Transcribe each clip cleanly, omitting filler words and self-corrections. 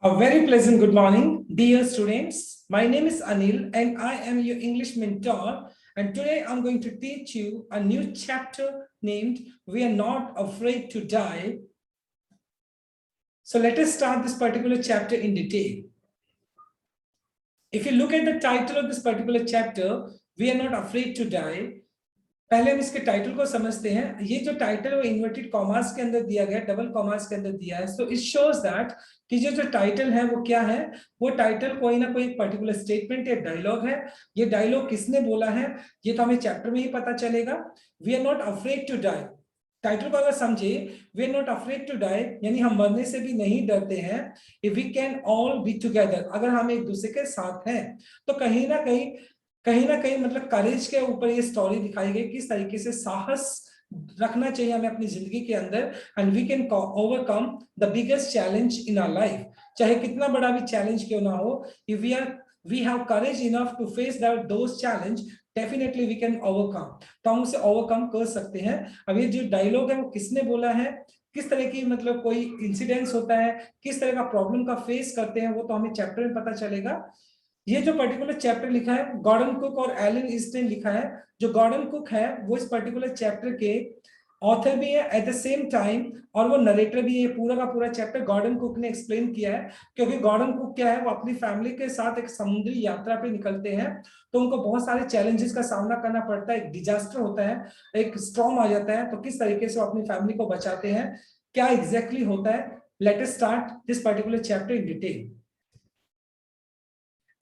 A very pleasant good morning, dear students. My name is Anil and I am your English mentor. And today I'm going to teach you a new chapter named We Are Not Afraid to Die. So let us start this particular chapter in detail. If you look at the title of this particular chapter, We Are Not Afraid to Die, पहले हम इसके title को समझते हैं। ये जो title है वो इन्वर्टेड कॉमास के अंदर दिया गया है, डबल कॉमास के अंदर दिया है। सो इट शोज दैट कि जो टाइटल है वो क्या है, वो टाइटल कोई ना कोई पर्टिकुलर स्टेटमेंट या डायलॉग है। ये डायलॉग किसने बोला है ये तो हमें चैप्टर में ही पता चलेगा। We are not afraid to die, title को अगर समझे, we are not afraid to die यानी हम मरने से भी नहीं डरते हैं। If we can all be together, अगर हम एक दूसरे के साथ हैं तो कहीं ना कहीं मतलब करेज के ऊपर ये स्टोरी दिखाई गई, किस तरीके से साहस रखना चाहिए हमें अपनी जिंदगी के अंदर। And we can overcome the biggest challenge in our life, चाहे कितना बड़ा भी चैलेंज क्यों ना हो। If we have courage enough to face that those challenge, definitely we can overcome, तो हम उसे ओवरकम कर सकते हैं। अब ये जो डायलॉग है वो किसने बोला है, किस तरह की मतलब कोई इंसिडेंट्स होता है, किस तरह का प्रॉब्लम का फेस करते हैं, वो तो हमें चैप्टर में पता चलेगा। ये जो पर्टिकुलर चैप्टर लिखा है गॉर्डन कुक और एलन ईस्ट ने लिखा है। जो गॉर्डन कुक है वो इस पर्टिकुलर चैप्टर के ऑथर भी है एट द सेम टाइम, और वो नरेटर भी है। पूरा का पूरा चैप्टर गॉर्डन कुक ने एक्सप्लेन किया है, क्योंकि गॉर्डन कुक क्या है, वो अपनी फैमिली के साथ एक समुद्री यात्रा पे निकलते हैं तो उनको बहुत सारे चैलेंजेस का सामना करना पड़ता है। एक डिजास्टर होता है, एक स्टॉर्म आ जाता है, तो किस तरीके से वो अपनी फैमिली को बचाते हैं, क्या एग्जैक्टली होता है। Let us start this particular chapter in detail.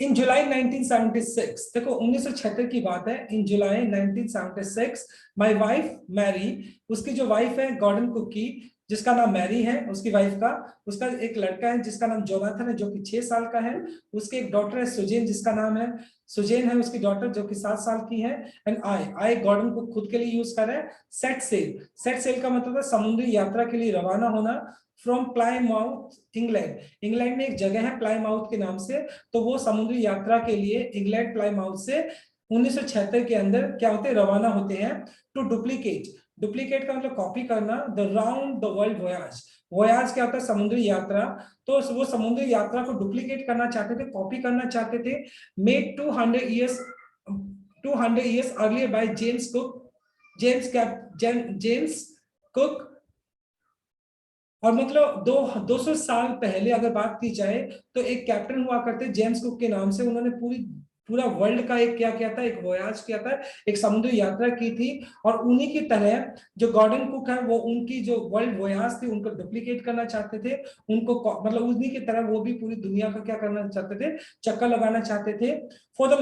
In July 1976, देखो 1976 की बात है। In July 1976 my wife Mary, उसकी जो वाइफ है गॉर्डन कुक की, जिसका नाम मैरी है, उसकी वाइफ का, उसका एक लड़का है जिसका नाम जोनाथन है जो कि 6 साल का है। उसके एक डॉटर है सुजेन, जिसका नाम है सुजेन है उसकी डॉटर जो कि 7 साल की है। एंड आई गॉर्डन कुक खुद के लिए यूज कर रहे हैं सेट सेल। सेट सेल का मतलब है समुद्री यात्रा के लिए रवाना होना फ्रॉम प्लाईमाउथ इंग्लैंड। इंग्लैंड में एक जगह है प्लाईमाउथ के नाम से, तो वो समुद्री यात्रा के लिए इंग्लैंड प्लाईमाउथ से 1976 के अंदर क्या होते हैं, रवाना होते हैं। टू डुप्लीकेट का मतलब कॉपी करना, the round the world voyage. Voyage क्या होता है, समुद्री यात्रा। तो वो समुद्री यात्रा को डुप्लीकेट करना चाहते थे, कॉपी करना चाहते थे। Made 200 years earlier by James cook. और मतलब 200 साल पहले अगर बात की जाए तो एक कैप्टन हुआ करते जेम्स कुक के नाम से, उन्होंने पूरा वर्ल्ड का एक क्या किया था, एक वोयाज किया था, एक समुद्री यात्रा की थी। और उन्हीं की तरह जो गॉर्डन कुक है वो उनकी जो वर्ल्ड वोयाज थी उनको डुप्लीकेट करना चाहते थे। उनको मतलब उन्हीं की तरह वो भी पूरी दुनिया का क्या करना चाहते थे, चक्कर लगाना चाहते थे। फॉर द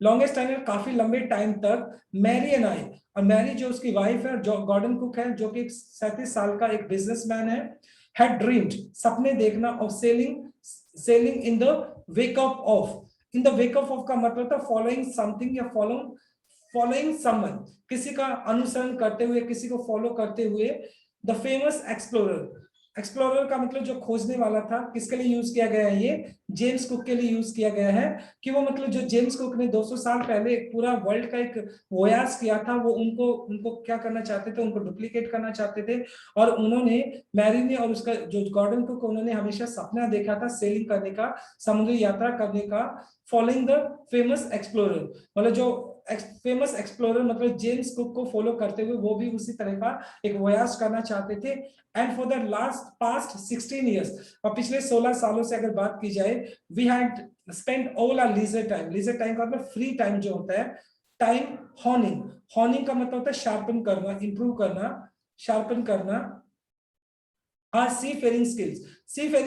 लॉन्गेस्ट टाइम काफी लंबे टाइम तक मैरी एंड आई, और मैरी जो उसकी वाइफ है, जो गॉर्डन कुक है जो कि 37 साल का एक बिजनेसमैन है, हैड ड्रीम्ड, सपने देखना, of selling in the wake up of. In the wake up of का मतलब था फॉलोइंग समथिंग या फॉलोइंग समवन, किसी का अनुसरण करते हुए, किसी को फॉलो करते हुए। द फेमस एक्सप्लोरर का मतलब जो खोजने वाला था, किसके लिए यूज किया गया है, ये जेम्स कुक के लिए यूज किया गया है। कि वो मतलब जो जेम्स कुक ने 200 साल पहले पूरा वर्ल्ड का एक वोयाज किया था, वो उनको क्या करना चाहते थे, उनको डुप्लीकेट करना चाहते थे। और उन्होंने, मैरी ने और उसका जो गॉर्डन कुक, उन्होंने हमेशा सपना देखा था सेलिंग करने का, समुद्री यात्रा करने का, फॉलोइंग द फेमस एक्सप्लोरर। मतलब जो फेमस एक्सप्लोरर मतलब जेम्स कुक को फॉलो करते हुए वो भी उसी तरह का एक वोयाज करना चाहते थे। And for the past 16 years, और पिछले 16 सालों से अगर बात की जाए, we had spend all our leisure time का मतलब फ्री टाइम जो होता है, टाइम हॉर्निंग का मतलब होता है शार्पन करना, इंप्रूव करना, शार्पन करना। हाँ, सी फेरिंग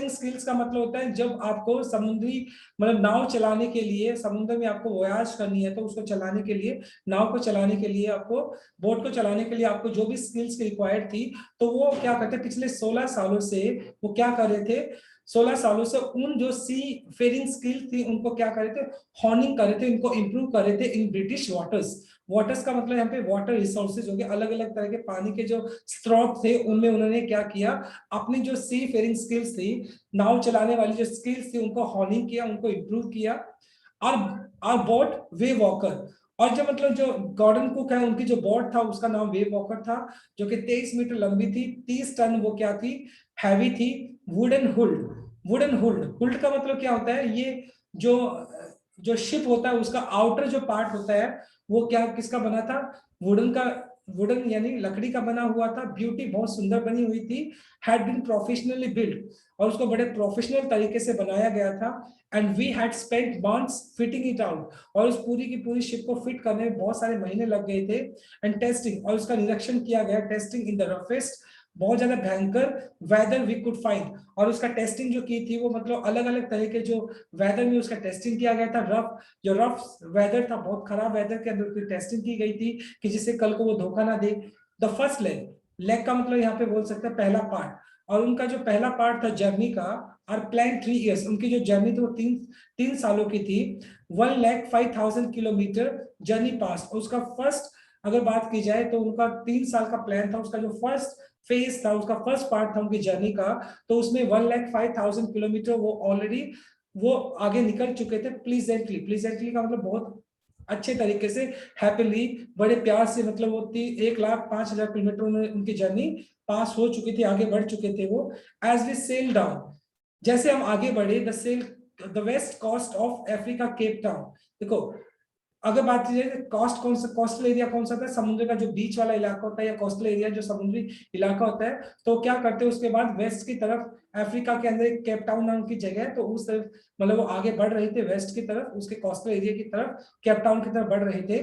स्किल्स का मतलब होता है जब आपको समुद्री मतलब नाव चलाने के लिए, समुद्र में आपको वोयाज करनी है तो उसको चलाने के लिए, नाव को चलाने के लिए, आपको बोट को चलाने के लिए आपको जो भी स्किल्स की रिक्वायर्ड थी, तो वो क्या करते, पिछले 16 सालों से वो क्या कर रहे थे, 16 सालों से उन जो सी फेरिंग स्किल थी उनको क्या कर रहे थे, हॉर्निंग कर रहे थे, उनको इंप्रूव कर रहे थे इन ब्रिटिश वाटर्स का मतलब यहाँ पे वाटर रिसोर्सेज हो गए, अलग अलग तरह के पानी के जो स्रोत थे उनमें उन्होंने क्या किया, अपनी जो सी फेरिंग स्किल्स थी, नाव चलाने वाली जो स्किल्स थी, उनको हॉर्निंग किया, उनको इंप्रूव किया। और बोट वे वॉकर, और जो मतलब जो गॉर्डन कुक है उनकी जो बोट था उसका नाम वे वॉकर था, जो कि 23 मीटर लंबी थी, 30 टन वो क्या थी, हैवी थी, वुडन हुल्ड। वुडन हुल्ड, हुल्ड का मतलब क्या होता है, ये जो जो शिप होता है उसका आउटर जो पार्ट होता है वो क्या किसका बना था, वुडन का, वुडन यानी लकड़ी का बना हुआ था, ब्यूटी बहुत सुंदर बनी हुई थी, हैड बीन प्रोफेशनली बिल्ड, और उसको बड़े प्रोफेशनल तरीके से बनाया गया था, and we had spent months fitting it out, और उस पूरी की पूरी शिप को फिट करने में बहुत सारे महीने लग गए थे, एंड टेस्टिंग, और उसका निरीक्षण किया गया, टेस्टिंग इन द रफेस्ट, बहुत ज्यादा भयंकर वेदर वी कुड फाइंड, और उसका टेस्टिंग जो की थी वो मतलब अलग अलग तरह के जो वेदर में उसका टेस्टिंग किया गया था, रफ जो रफ वेदर था, बहुत खराब वेदर के अंदर उसकी टेस्टिंग की गई थी कि जिससे कल को वो धोखा ना दे। द फर्स्ट लेग, लेग का मतलब यहाँ पे बोल सकते हैं पहला पार्ट, और उनका जो पहला पार्ट था जर्नी का, और प्लान 3 इयर्स, उनकी जो जर्नी थी वो तीन सालों की थी, 1,05,000 किलोमीटर जर्नी पास, उसका फर्स्ट अगर बात की जाए तो उनका 3 साल का प्लान था, उसका जो फर्स्ट फेज था, उसका फर्स्ट पार्ट था उनकी जर्नी का, तो उसमें 1,05,000 किलोमीटर वो ऑलरेडी वो आगे निकल चुके थे प्लीजेंटली, प्लीजेंटली का मतलब बहुत अच्छे तरीके से, हैप्पीली, बड़े प्यार से, मतलब वो 1,05,000 किलोमीटर उनकी जर्नी पास हो चुकी थी, आगे बढ़ चुके थे वो। एज वी सेल डाउन, जैसे हम आगे बढ़े, the west coast of Africa Cape Town, देखो अगर बात की जाए कॉस्ट कौन सा, कोस्टल एरिया कौन सा था, समुद्र का जो बीच वाला इलाका होता है, या कोस्टल एरिया जो समुद्री इलाका होता है, तो क्या करते हैं उसके बाद वेस्ट की तरफ, अफ्रीका के अंदर एक केप टाउन नाम की जगह है, तो उस तरफ मतलब वो आगे बढ़ रहे थे वेस्ट की तरफ, उसके कोस्टल एरिया की तरफ, केप टाउन की तरफ बढ़ रहे थे,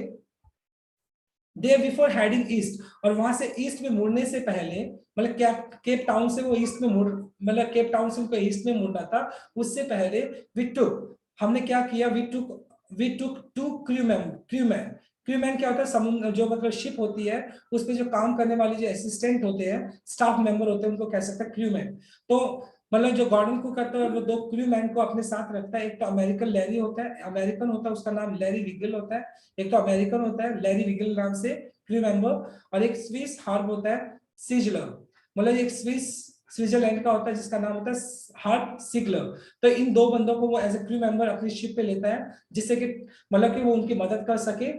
दे बिफोर हेडिंग ईस्ट, और वहां से ईस्ट में मुड़ने से पहले, मतलब केप टाउन से वो ईस्ट में मुड़, मतलब केप टाउन से उनको ईस्ट में मुड़ना था, उससे पहले वी टुक, हमने क्या किया, वी टुक 2 क्रूमैन, क्रूमैन क्या होता है, समुद्र जो मतलब शिप होती है उस पे जो काम करने वाले जो असिस्टेंट होते हैं, स्टाफ मेंबर होते हैं, उनको कह सकते हैं क्रूमैन। तो मतलब जो गॉर्डन कुक करता है वो 2 क्रू मैन को अपने साथ रखता है, एक तो अमेरिकन लैरी होता है, अमेरिकन होता है उसका नाम लैरी विगल होता है, एक तो अमेरिकन होता है लैरी विगल नाम से क्रू मेंबर, और एक स्विस हार्प होता है सिजलर, मतलब एक स्विट्जरलैंड का होता है जिसका नाम होता है हार्प सिगलर। तो इन दो बंदों को वो एज ए क्रू मेंबर अपनी शिप पे लेता है, जिससे कि मतलब कि वो उनकी मदद कर सके,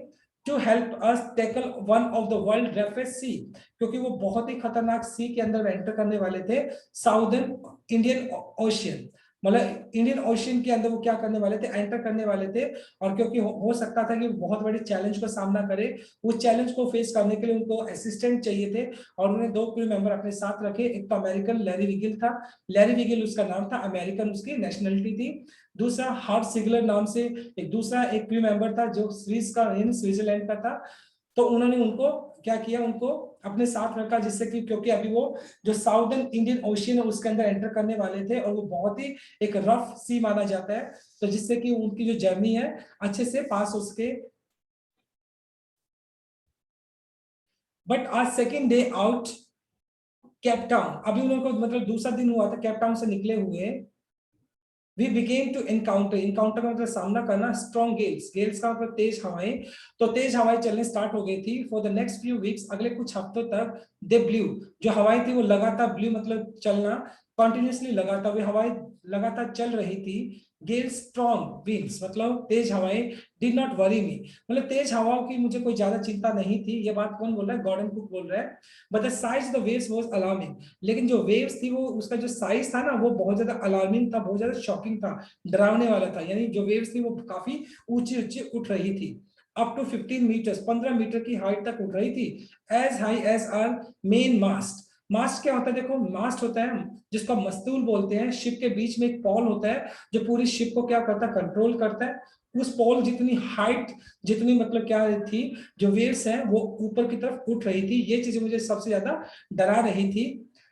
to help us tackle one of the world roughest sea, क्योंकि वो बहुत ही खतरनाक सी के अंदर एंटर करने वाले थे, साउदर्न इंडियन ओशियन, मतलब इंडियन ओशियन के अंदर वो क्या करने वाले थे, एंटर करने वाले थे, और क्योंकि हो सकता था कि वो बहुत बड़े चैलेंज का सामना करे, उस चैलेंज को फेस करने के लिए उनको असिस्टेंट चाहिए थे, और उन्हें 2 क्रू मेंबर अपने साथ रखे, एक तो अमेरिकन लैरी विगिल था, लैरी विगिल उसका नाम था, अमेरिकन उसकी नेशनलिटी थी, दूसरा हार्ट सिगलर नाम से एक दूसरा एक क्रू मेंबर था जो स्विस का स्विट्जरलैंड का था। तो उन्होंने उनको क्या किया, उनको अपने साथ रखा, जिससे कि क्योंकि अभी वो जो साउदर्न इंडियन ओशियन है उसके अंदर एंटर करने वाले थे, और वो बहुत ही एक रफ सी माना जाता है, तो जिससे कि उनकी जो जर्नी है अच्छे से पास हो सके। बट आज second day out Cape Town, अभी उनको मतलब दूसरा दिन हुआ था केप टाउन से निकले हुए, we begin to encounter, encounter मतलब सामना करना, स्ट्रॉन्ग गेल्स, गेल्स का मतलब तेज हवाएं, तो तेज हवाएं चलने स्टार्ट हो गई थी, for the next few weeks, अगले कुछ हफ्तों तक, दे ब्लू, जो हवाएं थी वो लगातार, ब्लू मतलब चलना, कॉन्टिन्यूसली लगातार वे हवाएं लगातार चल रही थी, गेल स्ट्रॉन्ग विंड्स मतलब तेज हवाएं, डिड नॉट वरी मी, मतलब तेज हवाओं की मुझे कोई ज्यादा चिंता नहीं थी, ये बात कौन बोल रहा है, गॉर्डन कुक बोल रहा है, but the size the waves was alarming, लेकिन जो वेव्स थी वो उसका जो साइज था ना वो बहुत ज्यादा अलार्मिंग था, बहुत ज्यादा शॉकिंग था, डरावने वाला था, यानी जो वेव्स थी वो काफी ऊंची ऊंची उठ रही थी, अप टू 15 मीटर्स, 15 मीटर की हाइट तक उठ रही थी, as high as are main mast, mast क्या होता है, देखो मास्ट होता है जिसको मस्तूल बोलते हैं, शिप के बीच में एक पॉल होता है जो पूरी शिप को क्या करता है, कंट्रोल करता है, उस पॉल जितनी हाइट, जितनी मतलब क्या थी, जो वेव्स हैं वो ऊपर की तरफ उठ रही थी, ये चीज मुझे सबसे ज्यादा डरा रही थी।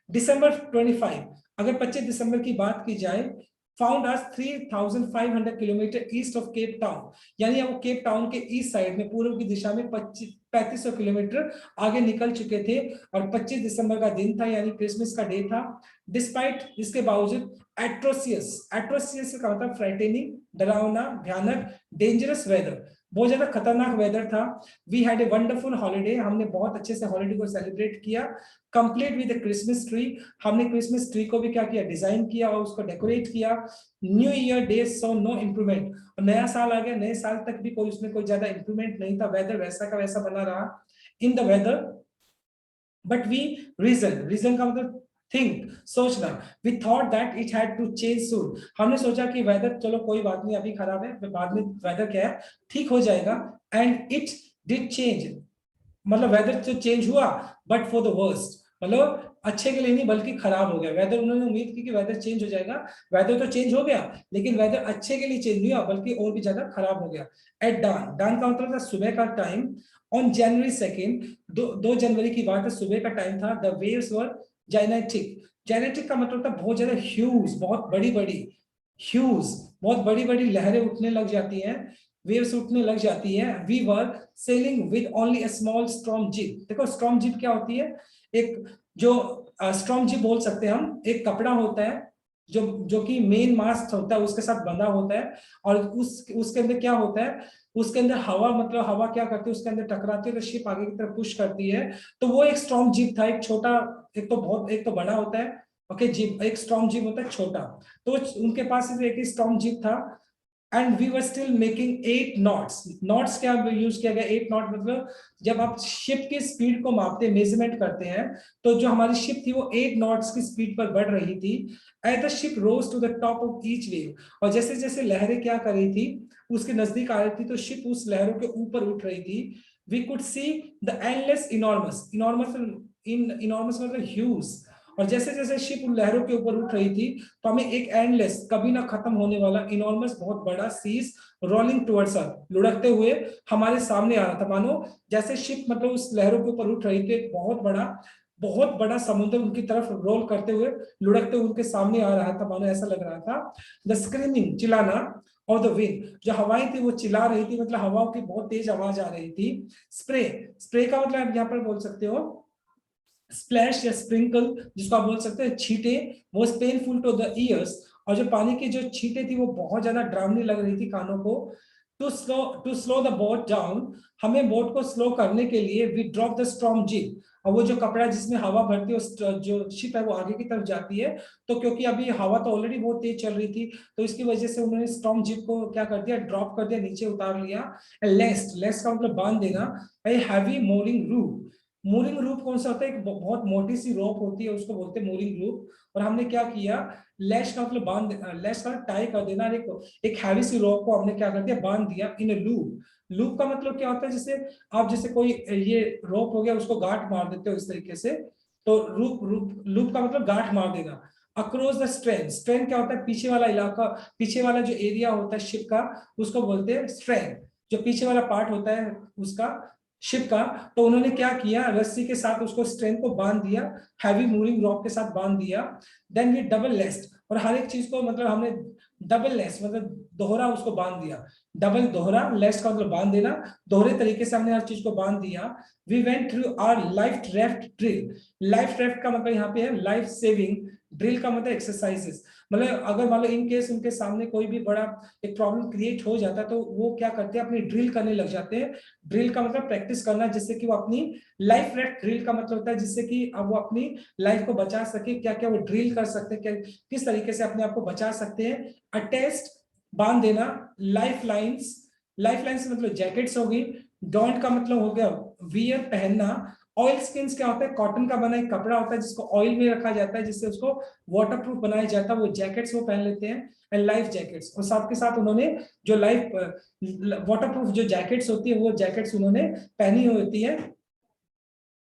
दिसंबर 25, अगर 25 दिसंबर की बात की जाए, found us 3,500 kilometre east of Cape Town, यानी वो केप टाउन के ईस्ट साइड में पूर्व की दिशा में 3500 किलोमीटर आगे निकल चुके थे, और 25 दिसंबर का दिन था यानी क्रिसमस का डे था, डिस्पाइट इसके बावजूद, एट्रोसियस, एट्रोसियस का मतलब फ्राइटेनिंग, डरावना, भयानक, डेंजरस वेदर, बहुत ज्यादा खतरनाक वेदर था, we had a wonderful holiday, हमने बहुत अच्छे से हॉलीडे को सेलिब्रेट किया, कंप्लीट विद क्रिसमस ट्री, हमने क्रिसमस ट्री को भी क्या किया, डिजाइन किया और उसको डेकोरेट किया, New Year day so no improvement, और नया साल आ गया, नए साल तक भी कोई उसमें कोई ज्यादा इम्प्रूवमेंट नहीं था, वेदर वैसा का वैसा बना रहा in the weather, but we reason, reason का मतलब थिंक, सोचना, we thought that it had to change soon, हमने सोचा कि वेदर चलो कोई बात नहीं अभी खराब है, बाद में वेदर क्या है ठीक हो जाएगा, एंड इट डिड चेंज, मतलब वेदर तो चेंज हुआ बट फॉर द वर्स्ट, मतलब अच्छे के लिए नहीं बल्कि खराब हो गया वेदर, उन्होंने उम्मीद की कि वेदर चेंज हो जाएगा, वेदर तो चेंज हो गया लेकिन वेदर अच्छे के लिए चेंज नहीं हुआ बल्कि और भी ज्यादा खराब हो गया। एट डान, डान का मतलब था सुबह का टाइम, ऑन जनवरी 2, 2 जनवरी की बात है, सुबह का टाइम था, द वेव्स वर जाइनेटिक, जाइनेटिक का मतलब था बहुत ज्यादा ह्यूज, बहुत बड़ी बड़ी, ह्यूज बहुत बड़ी बड़ी लहरें उठने लग जाती हैं, वेव्स उठने लग जाती है, we were sailing with only a small strong jib, देखो स्ट्रॉन्ग जिप क्या होती है, एक जो स्ट्रॉन्ग जिप बोल सकते हैं हम, एक कपड़ा होता है जो जो कि मेन मास्ट होता है उसके साथ बंधा होता है, और उसके अंदर क्या होता है, उसके अंदर हवा, मतलब हवा क्या करती है उसके अंदर टकराती है तो शिप आगे की तरफ पुश करती है, तो वो एक स्ट्रॉन्ग जिप था, एक छोटा, एक तो बहुत, एक तो बड़ा होता है, ओके जिप, एक स्ट्रॉन्ग जिप होता है छोटा, तो उनके पास एक ही स्ट्रॉन्ग जिप था, and we were still making 8 knots, knots क्या यूज किया गया, 8 नॉट मतलब जब आप शिप की स्पीड को मापते हैं, मेजरमेंट करते हैं, तो जो हमारी शिप थी वो 8 नॉट्स की स्पीड पर बढ़ रही थी, as the ship rose to the top of each wave, और जैसे जैसे लहरें क्या कर रही थी उसके नजदीक आ रही थी तो शिप उस लहरों के ऊपर उठ रही थी, we could see the endless enormous, enormous in enormous मतलब ह्यूज, और जैसे जैसे शिप उन लहरों के ऊपर उठ रही थी तो हमें एक एंडलेस, कभी ना खत्म होने वाला इनॉर्मस बहुत बड़ा सीज रोलिंग टुवर्ड्स अस, लुढ़कते हुए हमारे सामने आ रहा था, मानो जैसे शिप मतलब उस लहरों के ऊपर उठ रही थी, एक बहुत बड़ा समुद्र उनकी तरफ रोल करते हुए, लुढ़कते हुए उनके सामने आ रहा था, मानो ऐसा लग रहा था, द स्क्रीमिंग, चिल्लाना, और द विंड, जो हवाएं थी वो चिल्ला रही थी, मतलब हवाओं की बहुत तेज आवाज आ रही थी, स्प्रे, स्प्रे का मतलब आप यहाँ पर बोल सकते हो स्प्लैश या स्प्रिंकल, जिसको आप बोल सकते हैं छींटे, वो पेनफुल टू द ईयर्स, और जो पानी की जो छींटे थी वो बहुत ज्यादा डरावनी लग रही थी कानों को, to slow the boat down, हमें बोट को स्लो करने के लिए we drop the strong jib, और वो जो कपड़ा जिसमें हवा भरती है जो शिप है वो आगे की तरफ जाती है, तो क्योंकि अभी हवा तो ऑलरेडी बहुत तेज चल रही थी तो इसकी वजह से उन्होंने स्ट्रॉन्ग जिप को क्या कर दिया, ड्रॉप कर दिया, नीचे उतार लिया, लेस्ट, लेस्ट का मतलब बांध देना, ए हैवी मोरिंग रूप, मूरिंग रूप कौन सा होता है, एक बहुत मोटी सी रोप होती है उसको बोलते हैं मूरिंग रूप, और हमने क्या किया, लैश का मतलब बांध, लैश का टाई कर देना, एक हैवी सी रोप को हमने क्या कर दिया, बांध दिया इन अ लूप, लूप का मतलब क्या होता है, जैसे आप जैसे कोई ये रोप हो गया उसको गांठ मार देते हो इस तरीके से, तो रूप रूप लूप का मतलब गांठ मार देना, अक्रॉस द स्ट्रेन, स्ट्रेन क्या होता है, पीछे वाला इलाका, पीछे वाला जो एरिया होता है शिप का उसको बोलते हैं स्ट्रेन, जो पीछे वाला पार्ट होता है उसका शिप का, तो उन्होंने क्या किया, रस्सी के साथ उसको स्ट्रेंथ को बांध दिया, हैवी मूविंग रॉक के साथ बांध दिया, देन वी डबल लेस्ट, और हर एक चीज को मतलब हमने डबल लेस्ट मतलब दोहरा उसको बांध दिया, डबल दोहरा, लेस्ट का मतलब बांध देना, दोहरे तरीके से हमने हर चीज को बांध दिया, we went through our life raft drill, life raft का मतलब यहाँ पे है लाइफ सेविंग, ड्रिल का मतलब एक्सरसाइजेस, मतलब अगर मान लो इन केस उनके सामने कोई भी बड़ा एक प्रॉब्लम क्रिएट हो जाता है तो वो क्या करते हैं, अपनी ड्रिल करने लग जाते हैं, ड्रिल का मतलब प्रैक्टिस करना, जिससे कि वो अपनी लाइफ रेफ्ट, ड्रिल का मतलब होता है जिससे कि अब वो अपनी लाइफ को बचा सके, क्या क्या वो ड्रिल कर सकते हैं, क्या किस तरीके से अपने आप को बचा सकते हैं, अटेस्ट बांध देना, लाइफ लाइंस, लाइफ लाइंस मतलब जैकेट्स होगी, डॉन्ट का मतलब हो गया वियर पहनना, ऑयल स्किन्स क्या होता है, कॉटन का बना एक कपड़ा होता है जिसको ऑयल में रखा जाता है जिससे उसको वाटरप्रूफ बनाया जाता है, वो जैकेट्स वो पहन लेते हैं, एंड लाइफ जैकेट्स, और साथ के साथ उन्होंने जो लाइफ वाटरप्रूफ जो जैकेट्स होती है वो जैकेट्स उन्होंने पहनी होती है,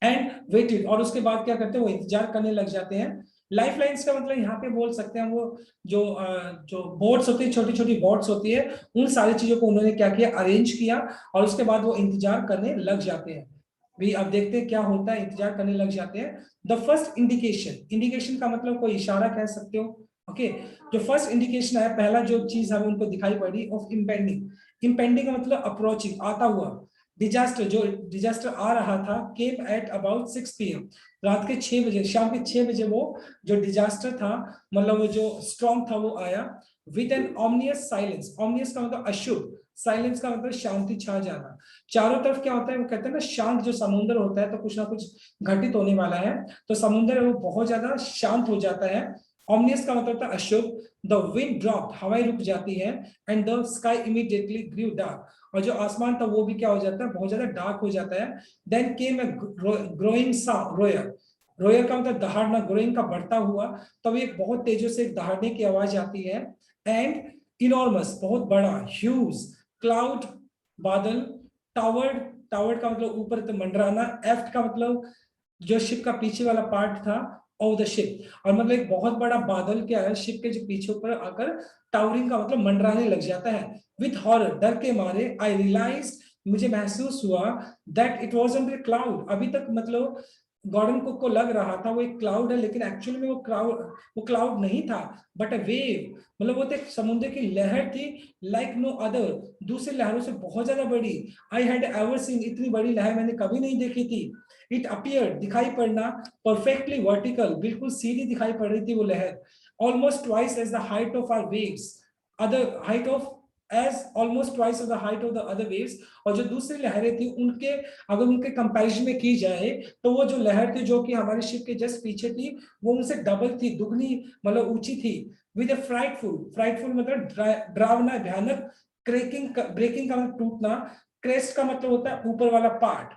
एंड वेटेड, और उसके बाद क्या करते हैं वो इंतजार करने लग जाते हैं, लाइफ लाइन्स का मतलब यहाँ पे बोल सकते हैं वो जो बोट्स होती है, छोटी छोटी बोट्स होती है, उन सारी चीजों को उन्होंने क्या किया, अरेंज किया, और उसके बाद वो इंतजार करने लग जाते हैं, भी अब देखते हैं क्या होता है, इंतजार करने लग जाते हैं, द फर्स्ट इंडिकेशन, इंडिकेशन का मतलब कोई इशारा कह सकते हो, ओके, जो फर्स्ट इंडिकेशन है, पहला जो चीज हमें उनको दिखाई पड़ी ऑफ इम्पेंडिंग, इम्पेंडिंग का मतलब अप्रोचिंग, आता हुआ, डिजास्टर, जो डिजास्टर आ रहा था, केम एट अबाउट 6 PM, रात के 6 बजे, शाम के 6 बजे वो जो डिजास्टर था, मतलब वो जो स्ट्रॉन्ग था वो आया, विद एन ऑमनियस साइलेंस, ऑमनियस का मतलब अशुभ, साइलेंस का मतलब शांति छा जाना, चारों तरफ क्या होता है, वो कहते हैं ना शांत, जो समुद्र होता है तो कुछ ना कुछ घटित होने वाला है, तो समुद्र है वो बहुत ज्यादा शांत हो जाता है, ऑमनियस का मतलब था अशुभ, द विंड ड्रॉप, हवाएं रुक जाती है, and the sky immediately grew dark, और जो आसमान था वो भी क्या हो जाता है, बहुत ज्यादा डार्क हो जाता है, then came a growing sound roar, roar का मतलब दहाड़ना, ग्रोइंग का बढ़ता हुआ। तब एक बहुत तेजों से एक दहाड़ने की आवाज आती है। एंड इनॉर्मस बहुत बड़ा, ह्यूज क्लाउड बादल, टावर्ड, टावर्ड का मतलब ऊपर तो मंडराना, एफ्ट का मतलब जो शिप का पीछे वाला पार्ट था ऑफ द शिप, और मतलब एक बहुत बड़ा बादल क्या है शिप के जो पीछे ऊपर आकर टावरिंग का मतलब मंडराने लग जाता है। विथ हॉरर, डर के मारे, आई रियलाइज, मुझे महसूस हुआ that it wasn't A cloud. अभी तक मतलब गॉर्डन कुक को लग रहा था वो एक क्लाउड है, लेकिन एक्चुअली में वो क्लाउड नहीं था, बट अ वेव, मतलब वो तो एक समुद्र की लहर थी, लाइक नो अदर, दूसरी लहरों से बहुत ज्यादा बड़ी। आई हैड एवर सीन, इतनी बड़ी लहर मैंने कभी नहीं देखी थी। इट अपियर, दिखाई पड़ना, परफेक्टली वर्टिकल, बिल्कुल सीधी दिखाई पड़ रही थी वो लहर, almost twice as the height of our waves, other height of as almost twice of the height of the other waves. और जो दूसरी लहरें थी उनके, अगर उनके कंपैरिजन में की जाए तो वो जो लहर थी जो कि हमारे शिप के जस्ट पीछे थी, वो उनसे डबल थी, दुगनी मतलब ऊंची थी। विद ए फ्राइटफुल, फ्राइटफुल मतलब डरावना, भयानक, क्रेकिंग, ब्रेकिंग का मतलब टूटना, क्रेस्ट का मतलब होता है ऊपर वाला पार्ट।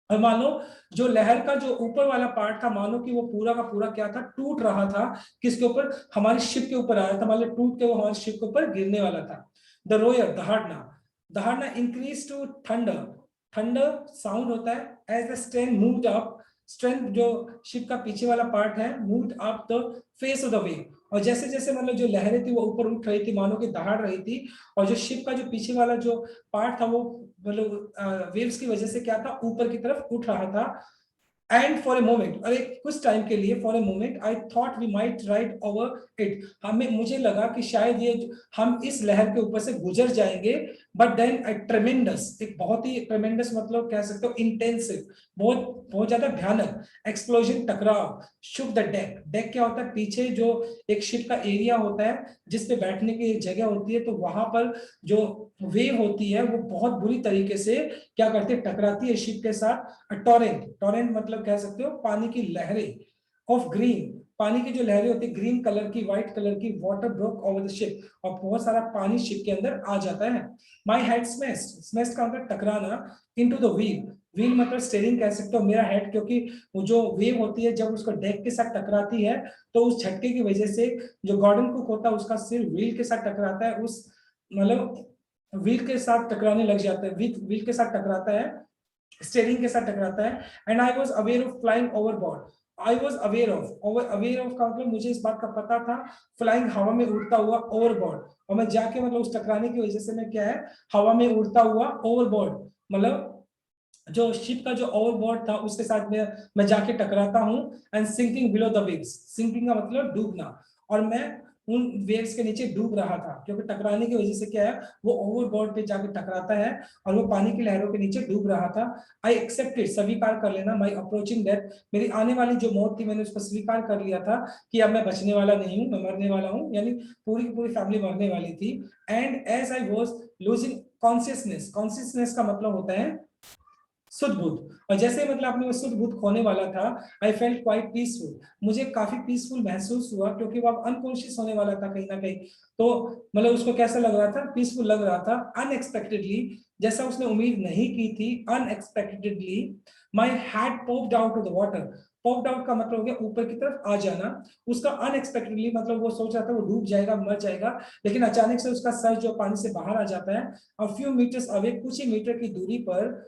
और मानो जो लहर का जो ऊपर वाला पार्ट था, मानो कि वो पूरा का पूरा क्या था, टूट रहा था। किसके ऊपर? हमारी शिप के ऊपर आया था, मतलब टूट के वो हमारी शिप के ऊपर गिरने वाला था। द रोयर, दहाड़ना, दहाड़ना increase to thunder, thunder sound होता है as the stern moved up, strength जो शिप का पीछे वाला पार्ट है, moved up the face of the wave. और जैसे जैसे मतलब जो लहरें थी वो ऊपर उठ रही थी, मानो कि दहाड़ रही थी, और जो शिप का जो पीछे वाला जो पार्ट था वो मतलब वेव्स की वजह से क्या था, ऊपर की तरफ उठ रहा था। एंड फॉर ए मोमेंट, अरे कुछ टाइम के लिए, for a moment I thought we might ride over it, हमें मुझे लगा कि शायद ये हम इस लहर के ऊपर से गुजर जाएंगे। बट देन अ ट्रेमेंडस, एक बहुत ही ट्रेमेंडस मतलब कह सकते हो इंटेंसिव, बहुत बहुत ज्यादा भयानक एक्सप्लोजन, टकराव, शुक द डेक। डेक क्या होता है? पीछे जो एक शिप का एरिया होता है जिसपे बैठने की जगह होती है, तो वहां पर जो वेव होती है वो बहुत बुरी तरीके से क्या करती है, टकराती है शिप के साथ। टोरेंट, टोरेंट मतलब कह सकते हो पानी की लहरें, ऑफ ग्रीन, पानी की जो लहरें होती है ग्रीन कलर की, व्हाइट कलर की, water broke over the ship, और बहुत सारा पानी शिप के अंदर आ जाता है। माई हेड स्मैश्ड, स्मैश्ड का मतलब टकराना, इनटू द व्हील, व्हील मतलब स्टीयरिंग कह सकते हो, मेरा हेड, क्योंकि वो जो वेव होती है जब उसको डेक के साथ टकराती है, तो उस झटके की वजह से जो गॉर्डन कुक होता है उसका सिर व्हील के साथ टकराता है, उस मतलब व्हील के साथ टकराने लग जाता है, व्हील के साथ टकराता है, स्टेयरिंग के साथ टकराता है। And I was aware of flying overboard, I was aware of, aware of का मतलब मुझे इस बात का पता था, फ्लाइंग हवा में उड़ता हुआ ओवरबोर्ड, और मैं जाके मतलब उस टकराने की वजह से मैं क्या है, हवा में उड़ता हुआ ओवरबोर्ड, मतलब जो शिप का जो ओवरबोर्ड था उसके साथ में मैं जाके टकराता हूँ। And sinking below the waves, sinking का मतलब डूबना, और मैं उन वेव्स के नीचे डूब रहा था, क्योंकि टकराने की वजह से क्या है, वो ओवरबोर्ड पे जाके टकराता है और वो पानी की लहरों के नीचे डूब रहा था। आई एक्सेप्टेड, स्वीकार कर लेना, माई अप्रोचिंग डेथ, मेरी आने वाली जो मौत थी मैंने उसको स्वीकार कर लिया था कि अब मैं बचने वाला नहीं हूँ, मैं मरने वाला हूँ, यानी पूरी की पूरी फैमिली मरने वाली थी। And as I was losing consciousness, consciousness का मतलब होता है शुद्ध बुद्ध, और जैसे मतलब आपने वो शुद्ध बुद्ध खोने वाला था, आई फेल्ट क्वाइट पीसफुल, मुझे काफी पीसफुल महसूस हुआ, क्योंकि वो अब अनकॉन्शियस होने वाला था कहीं ना कहीं, तो मतलब उसको कैसा लग रहा था, पीसफुल लग रहा था। अनएक्सपेक्टेडली, जैसा उसने उम्मीद नहीं की थी, unexpectedly my head popped out to the water, popped out का मतलब हो गया ऊपर की तरफ आ जाना, उसका अनएक्सपेक्टेडली मतलब वो सोच रहा था वो डूब जाएगा, मर जाएगा, लेकिन अचानक से उसका सर जो पानी से बाहर आ जाता है, और फ्यू मीटर्स अवे, कुछ ही मीटर की दूरी पर,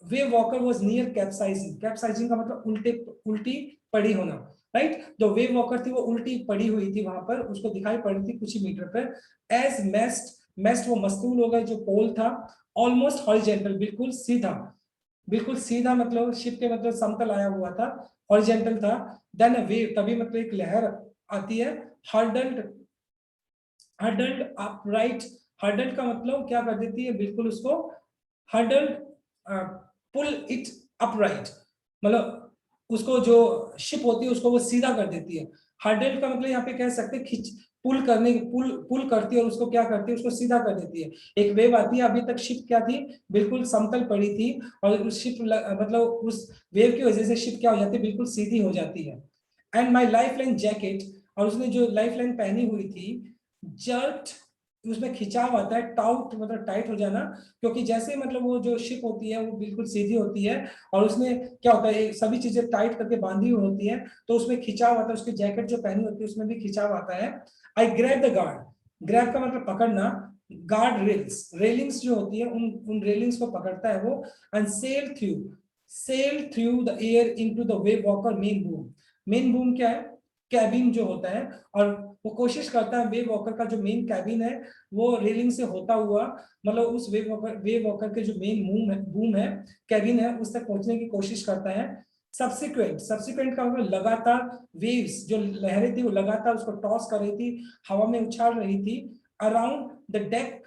Wave Walker was near capsizing, capsizing का मतलब उल्टे, उल्टी पड़ी होना, राइट। जो वे वॉकर थी वो उल्टी पड़ी हुई थी वहां पर, उसको दिखाई पड़ रही थी कुछ ही मीटर पर। एज मेस्ट, मेस्ट वो मस्तूल हो गए, जो पोल था, ऑलमोस्ट हॉरिजेंटल, बिल्कुल सीधा, बिल्कुल सीधा मतलब शिप के मतलब समतल आया हुआ था, हॉरिजेंटल था। देन वेव, तभी मतलब एक लहर आती है, हर्डल्ड, हर्डल्ड अपराइट, हर्डल्ड का मतलब क्या कर देती है, बिल्कुल उसको हर्डल्ड, पुल इट अपराइट, मतलब उसको जो शिप होती है उसको वो सीधा कर देती है। हर्डल्ड का मतलब यहाँ पे कह सकते हैं खिंच, पुल करने, पुल पुल करती है और उसको क्या करती है, उसको सीधा कर देती है। एक वेव आती है, अभी तक शिप क्या थी, बिल्कुल समतल पड़ी थी, और उस शिप मतलब उस वेव की वजह से शिप क्या हो जाती है, बिल्कुल सीधी हो जाती है। And my life line jacket, और उसने जो लाइफ लाइन पहनी हुई थी, जर्क्ड उसमें खिंचाव आता है, टाउट मतलब टाइट हो जाना, क्योंकि जैसे मतलब वो जो शिप होती है वो बिल्कुल सीधी होती है और उसमें क्या होता है सभी चीजें टाइट करके बांधी हुई होती है, तो उसमें खिंचाव आता है, उसकी जैकेट जो पहनी होती है उसमें भी खिंचाव आता है। आई ग्रैब द गार्ड, ग्रैब का मतलब पकड़ना, गार्ड रेल्स, रेलिंग्स जो होती है उन उन रेलिंग्स को पकड़ता है वो, and sail through the air into the wave walker main boom. Main boom क्या है, कैबिन जो होता है, और वो कोशिश करता है वेव वॉकर का जो मेन कैबिन है वो रेलिंग से होता हुआ, मतलब उस वेव वॉकर के जो मेन बूम है कैबिन है उस तक पहुंचने की कोशिश करता है। सब्सिक्वेंट का मतलब लगातार, वेव्स जो लहरें थी वो लगातार उसको टॉस कर रही थी, हवा में उछाल रही थी अराउंड द डेक।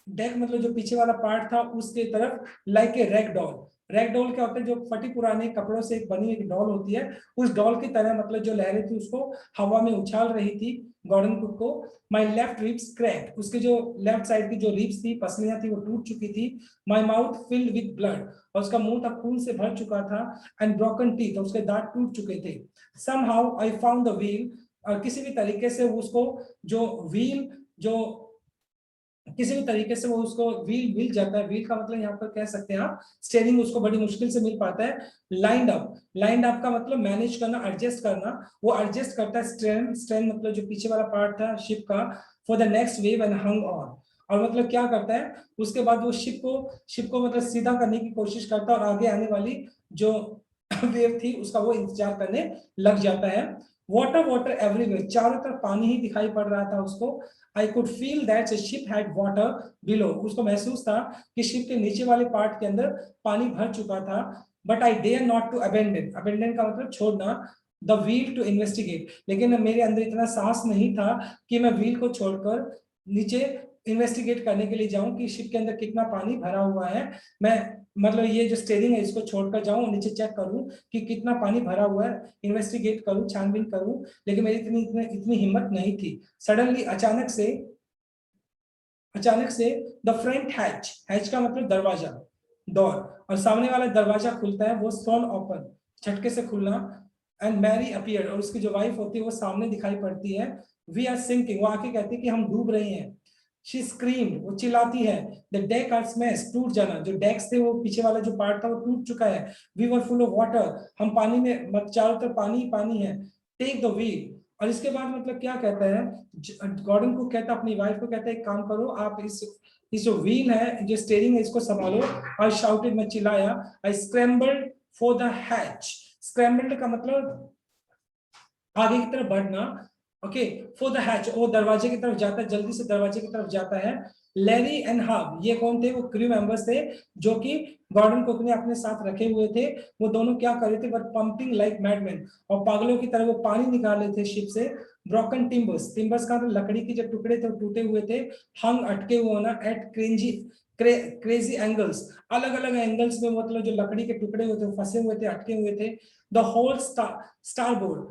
डेक मतलब जो पीछे वाला पार्ट था उसके तरफ, like a rag doll. Rag doll क्या होता है, जो फटी पुराने कपड़ों से एक बनी एक डॉल होती है, उस डॉल की तरह मतलब जो लहरें थी उसको हवा में उछाल रही थी गॉर्डन कुक को। माई लेफ्ट रिब्स क्रैक्ड, उसके जो लेफ्ट साइड की जो रिब्स थी, पसलियां थी, वो टूट चुकी थी। My mouth filled with blood, और उसका मुंह तक खून से भर चुका था। एंड ब्रोकन टीथ, उसके दांत टूट चुके थे। Somehow I found the wheel, और किसी भी तरीके से उसको जो व्हील जो किसी भी तरीके से वो उसको व्हील मिल जाता है। व्हील का मतलब यहाँ पर कह सकते हैं आप स्टेयरिंग, उसको बड़ी मुश्किल से मिल पाता है। लाइंड अप का मतलब मैनेज करना, एडजस्ट करना, वो एडजस्ट करता है स्ट्रेन मतलब जो पीछे वाला पार्ट था शिप का, for the next wave and hung on. और मतलब क्या करता है उसके बाद वो शिप को मतलब सीधा करने की कोशिश करता है और आगे आने वाली जो वेव थी उसका वो इंतजार करने लग जाता है। वाटर एवरीवेयर, चारों तरफ पानी ही दिखाई पड़ रहा था उसको। I could feel that ship had water below, उसको महसूस था कि शिप के नीचे वाले पार्ट के अंदर पानी भर चुका था। But I dare not to abandon का मतलब छोड़ना, द व्हील टू इन्वेस्टिगेट, लेकिन मेरे अंदर इतना साहस नहीं था कि मैं व्हील को छोड़कर नीचे इन्वेस्टिगेट करने के लिए जाऊं कि शिप के अंदर कितना पानी भरा हुआ है। मैं मतलब ये जो स्टेयरिंग है इसको छोड़कर जाऊं, नीचे चेक करूं कि कितना पानी भरा हुआ है, इन्वेस्टिगेट करूं, छानबीन करूं, लेकिन मेरी इतनी हिम्मत नहीं थी। सडनली अचानक से द फ्रंट हैच का मतलब दरवाजा, डोर, और सामने वाला दरवाजा खुलता है, वो स्टोन ओपन, झटके से खुलना। एंड मैरी अपीयर, और उसकी जो वाइफ होती है वो सामने दिखाई पड़ती है। वी आर सिंकिंग, वो आके कहती है कि हम डूब रहे हैं। शी स्क्रीम, वो चिल्लाती है। द डेक आर स्मैश, टूट जाना, जो डेक्स थे वो पीछे वाला जो पार्ट था वो टूट चुका है। We were full of water, हम पानी में, चारों तरफ पानी ही पानी है। टेक द व्हील, और इसके बाद मतलब क्या कहता है गॉर्डन को, कहता है अपनी वाइफ को, कहता है एक काम करो आप इस जो व्हील है जो स्टेयरिंग है इसको संभालो। आई शाउटेड, मैं चिल्लाया। I scrambled for the hatch, scrambled का मतलब आगे की तरफ बढ़ना। ओके, फॉर द हैच, वो दरवाजे की तरफ जाता है, जल्दी से दरवाजे की तरफ जाता है। लैरी एंड हब, ये कौन थे, वो क्रू मेंबर्स थे जो कि गॉर्डन कुक ने अपने साथ रखे हुए थे। वो दोनों क्या कर रहे थे, बट पंपिंग लाइक मैडमैन, और पागलों की तरह वो पानी निकाल रहे थे शिप से। ब्रोकन टिम्बर्स का तो लकड़ी के जो टुकड़े थे वो टूटे हुए थे। हंग, अटके हुए ना, एट क्रेजी एंगल्स, अलग अलग एंगल्स में, मतलब जो लकड़ी के टुकड़े हुए थे फंसे हुए थे, अटके हुए थे। द होल स्टारबोर्ड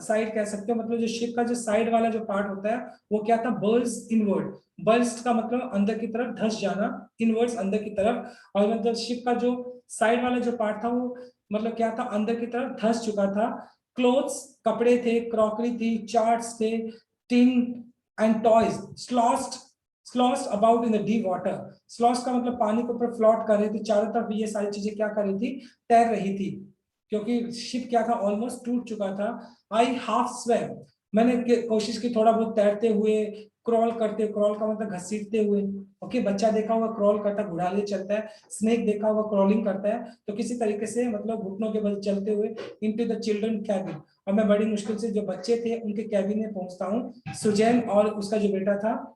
साइड कह सकते हो, मतलब जो शिप का जो साइड वाला जो पार्ट होता है वो क्या था, बर्स्ट इनवर्ड। बर्स्ट का मतलब अंदर की तरफ धंस जाना, इनवर्ड्स अंदर की तरफ, और मतलब शिप का जो साइड वाला जो पार्ट था वो मतलब क्या था, अंदर की तरफ धंस चुका था। क्लोथ्स, कपड़े थे, क्रॉकरी थी, चार्ट्स थे, tin and toys sloshed about in the deep water. Sloshed का मतलब पानी के ऊपर फ्लोट कर रही थी, चारों तरफ ये सारी चीजें क्या कर रही थी, तैर रही थी, क्योंकि शिप क्या था, ऑलमोस्ट टूट चुका था। आई हाफ स्वेम, मैंने कोशिश की थोड़ा बहुत तैरते हुए, क्रॉल का मतलब घसीटते हुए। ओके, बच्चा देखा होगा क्रॉल करता, घुड़ाले चलता है। स्नेक देखा होगा क्रॉलिंग करता है, तो किसी तरीके से मतलब घुटनों के बल चलते हुए इनटू द चिल्ड्रन कैबिन, और मैं बड़ी मुश्किल से जो बच्चे थे उनके कैबिन में पहुंचता हूँ। सुजैन और उसका जो बेटा था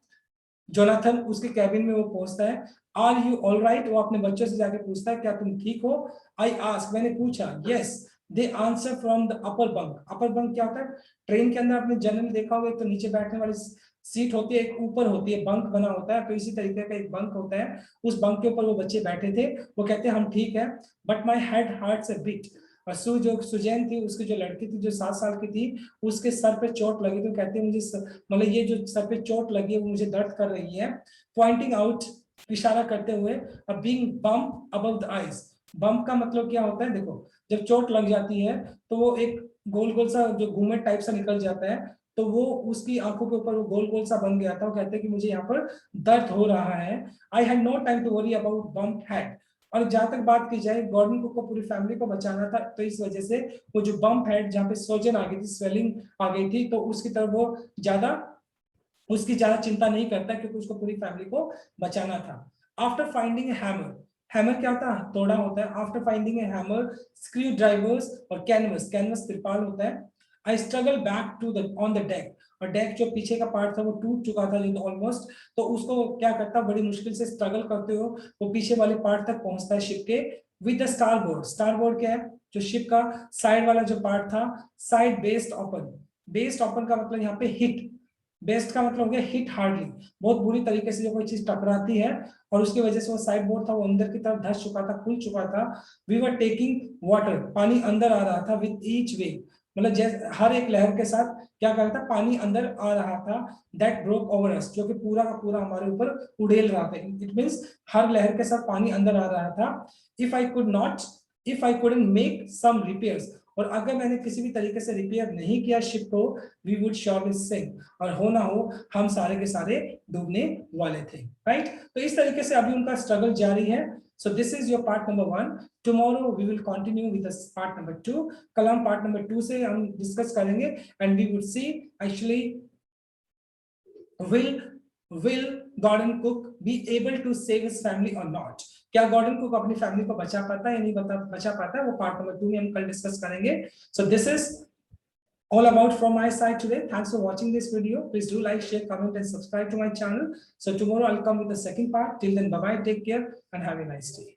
जोनाथन, उसके कैबिन में वो पहुंचता है। आर यू ऑल राइट, वो अपने बच्चों से जाके पूछता है क्या तुम ठीक हो। आई आस्क, मैंने पूछा। Yes, they answer from the upper bunk. Upper bunk क्या होता है, ट्रेन के अंदर आपने जनरल देखा होगा, तो नीचे बैठने वाली सीट होती है, एक ऊपर होती है, बंक बना होता है, तो इसी तरीके का एक बंक होता है। उस बंक के ऊपर वो बच्चे बैठे थे। वो कहते हैं हम ठीक है, but my head hurts a bit. और जो सुजैन थी, उसकी जो लड़की थी जो 7 साल की थी, उसके सर पे चोट लगी, तो कहते हैं मुझे मतलब ये जो सर पे चोट लगी है वो मुझे दर्द कर रही है। पॉइंटिंग आउट, इशारा करते हुए। Being bump above the eyes, bump का मतलब क्या होता है, देखो जब चोट लग जाती है तो वो एक गोल गोल सा जो घूमट टाइप सा निकल जाता है, तो वो उसकी आंखों के ऊपर वो गोल गोल सा बन गया था। वो कहते हैं कि मुझे यहाँ पर दर्द हो रहा है। I had no time to worry about bump head. और जहां तक बात की जाए, गॉर्डन कुक को पूरी फैमिली को बचाना था, तो इस वजह से वो जो बम्प हेड जहाँ पे सोजन आ गई थी, स्वेलिंग आ गई थी, तो उसकी तरफ वो ज्यादा उसकी ज्यादा चिंता नहीं करता, क्योंकि उसको पूरी फैमिली को बचाना था। आफ्टर फाइंडिंग हैमर, हैमर क्या होता है? हथौड़ा होता है। After finding a hammer, screwdrivers और कैनवस, कैनवस त्रिपाल होता है। I struggle back to the on the deck, और डेक जो पीछे का पार्ट था वो टूट चुका था जो ऑलमोस्ट, तो उसको क्या करता, बड़ी मुश्किल से स्ट्रगल करते हो वो पीछे वाले पार्ट तक पहुंचता है शिप के। विद द स्टारबोर्ड, स्टारबोर्ड क्या है? जो शिप का साइड वाला जो पार्ट था, side based open. Based open का मतलब यहाँ पे हिट, बेस्ट का मतलब हो गया हिट हार्डली, बहुत बुरी तरीके से जो कोई चीज टकराती है, और उसकी वजह से वो साइड बोर्ड था वो अंदर की तरफ धस चुका था, खुल चुका था। वी वर टेकिंग वाटर, पानी अंदर आ रहा था। विद ईच वेव, मतलब जैसे हर एक लहर के साथ क्या कर रहा था, पानी अंदर आ रहा था। दैट ब्रोक ओवर अस, जो कि पूरा का पूरा हमारे ऊपर उड़ेल रहा था। इट मींस हर लहर के साथ पानी अंदर आ रहा था। If I could not, if I couldn't make some repairs, और अगर मैंने किसी भी तरीके से रिपेयर नहीं किया शिप को, वी वुड श्योरली सिंक, और हो ना हो हम सारे के सारे डूबने वाले थे, राइट। तो इस तरीके से अभी उनका स्ट्रगल जारी है। So this is your part number 1। Tomorrow we will continue with part number 2। कल हम पार्ट नंबर 2 से हम डिस्कस करेंगे, and we would see actually will will Gordon Cook be able to save his family और not. क्या Gordon Cook अपनी family को बचा पाता है या नहीं बचा पाता है, वो पार्ट नंबर 2 में हम कल डिस्कस करेंगे। सो this is all about from my side today. Thanks for watching this video. Please do like, share, comment and subscribe to my channel. So tomorrow I'll come with the second part. Till then, bye bye, take care and have a nice day.